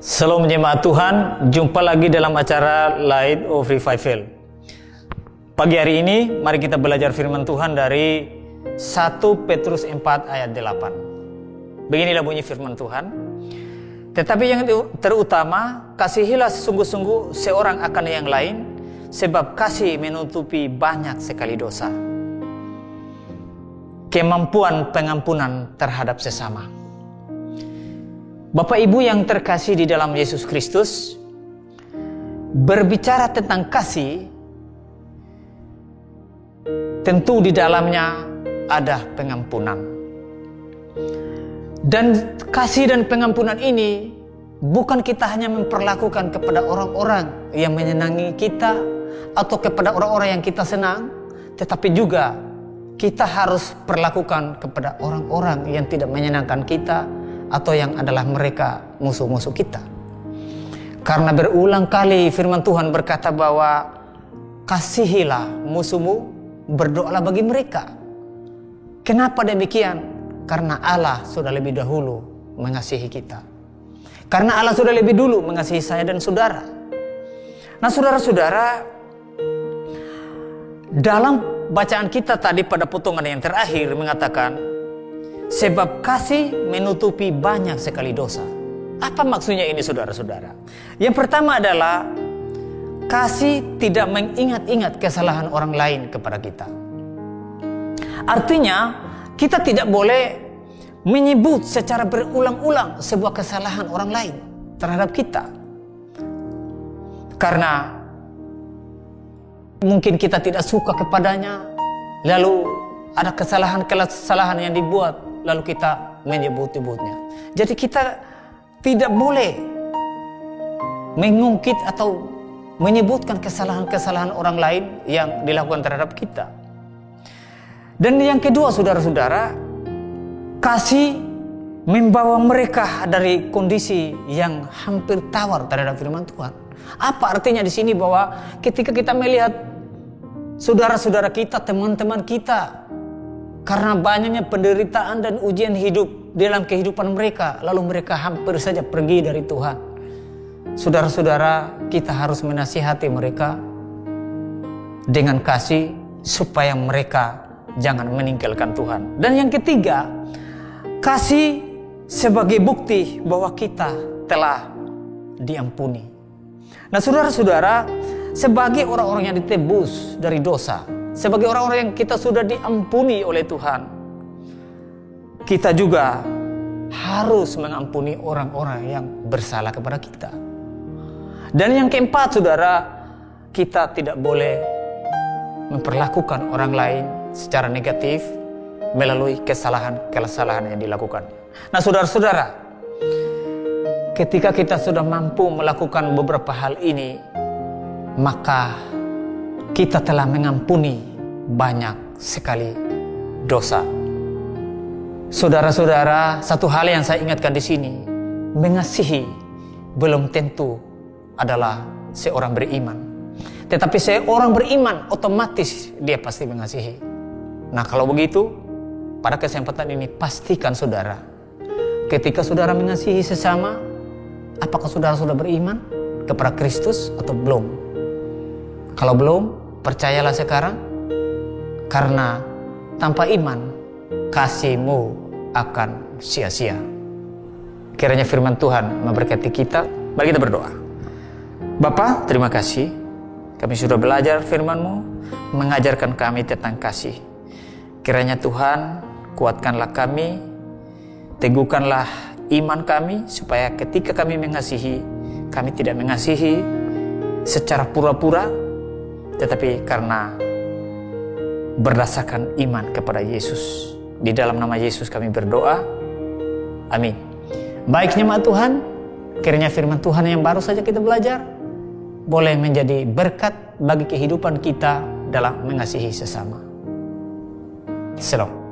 Shalom jemaat Tuhan, jumpa lagi dalam acara Light of Revival. Pagi hari ini, mari kita belajar firman Tuhan dari 1 Petrus 4 ayat 8. Beginilah bunyi firman Tuhan. Tetapi yang terutama, kasihilah sungguh-sungguh seorang akan yang lain, sebab kasih menutupi banyak sekali dosa. Kemampuan pengampunan terhadap sesama. Bapak Ibu yang terkasih di dalam Yesus Kristus, berbicara tentang kasih, tentu di dalamnya ada pengampunan. Dan kasih dan pengampunan ini bukan kita hanya memperlakukan kepada orang-orang yang menyenangi kita atau kepada orang-orang yang kita senang, tetapi juga kita harus perlakukan kepada orang-orang yang tidak menyenangkan kita atau yang adalah mereka musuh-musuh kita. Karena berulang kali firman Tuhan berkata bahwa kasihilah musuhmu, berdoalah bagi mereka. Kenapa demikian? Karena Allah sudah lebih dahulu mengasihi kita. Karena Allah sudah lebih dulu mengasihi saya dan saudara. Nah saudara-saudara, dalam bacaan kita tadi pada potongan yang terakhir mengatakan sebab kasih menutupi banyak sekali dosa. Apa maksudnya ini saudara-saudara? Yang pertama adalah kasih tidak mengingat-ingat kesalahan orang lain kepada kita. Artinya kita tidak boleh menyebut secara berulang-ulang sebuah kesalahan orang lain terhadap kita. Karena mungkin kita tidak suka kepadanya, lalu ada kesalahan-kesalahan yang dibuat, lalu kita menyebut-nyebutnya. Jadi kita tidak boleh mengungkit atau menyebutkan kesalahan-kesalahan orang lain yang dilakukan terhadap kita. Dan yang kedua saudara-saudara, kasih membawa mereka dari kondisi yang hampir tawar terhadap firman Tuhan. Apa artinya di sini bahwa ketika kita melihat saudara-saudara kita, teman-teman kita, karena banyaknya penderitaan dan ujian hidup dalam kehidupan mereka, lalu mereka hampir saja pergi dari Tuhan. Saudara-saudara, kita harus menasihati mereka dengan kasih supaya mereka jangan meninggalkan Tuhan. Dan yang ketiga, kasih sebagai bukti bahwa kita telah diampuni. Nah saudara-saudara, sebagai orang-orang yang ditebus dari dosa, sebagai orang-orang yang kita sudah diampuni oleh Tuhan, kita juga harus mengampuni orang-orang yang bersalah kepada kita. Dan yang keempat saudara, kita tidak boleh memperlakukan orang lain secara negatif melalui kesalahan-kesalahan yang dilakukan. Nah saudara-saudara, ketika kita sudah mampu melakukan beberapa hal ini, maka kita telah mengampuni banyak sekali dosa. Saudara-saudara, satu hal yang saya ingatkan di sini, mengasihi belum tentu adalah seorang beriman. Tetapi seorang beriman otomatis dia pasti mengasihi. Nah kalau begitu, pada kesempatan ini pastikan saudara, ketika saudara mengasihi sesama, apakah saudara sudah beriman kepada Kristus atau belum? Kalau belum, percayalah sekarang, karena tanpa iman kasihmu akan sia-sia. Kiranya firman Tuhan memberkati kita. Mari kita berdoa. Bapa, terima kasih. Kami sudah belajar firman-Mu, mengajarkan kami tentang kasih. Kiranya Tuhan, kuatkanlah kami, teguhkanlah iman kami, supaya ketika kami mengasihi, kami tidak mengasihi secara pura-pura, tetapi karena berdasarkan iman kepada Yesus. Di dalam nama Yesus kami berdoa. Amin. Baik jemaat Tuhan, kiranya firman Tuhan yang baru saja kita belajar boleh menjadi berkat bagi kehidupan kita dalam mengasihi sesama. Shalom.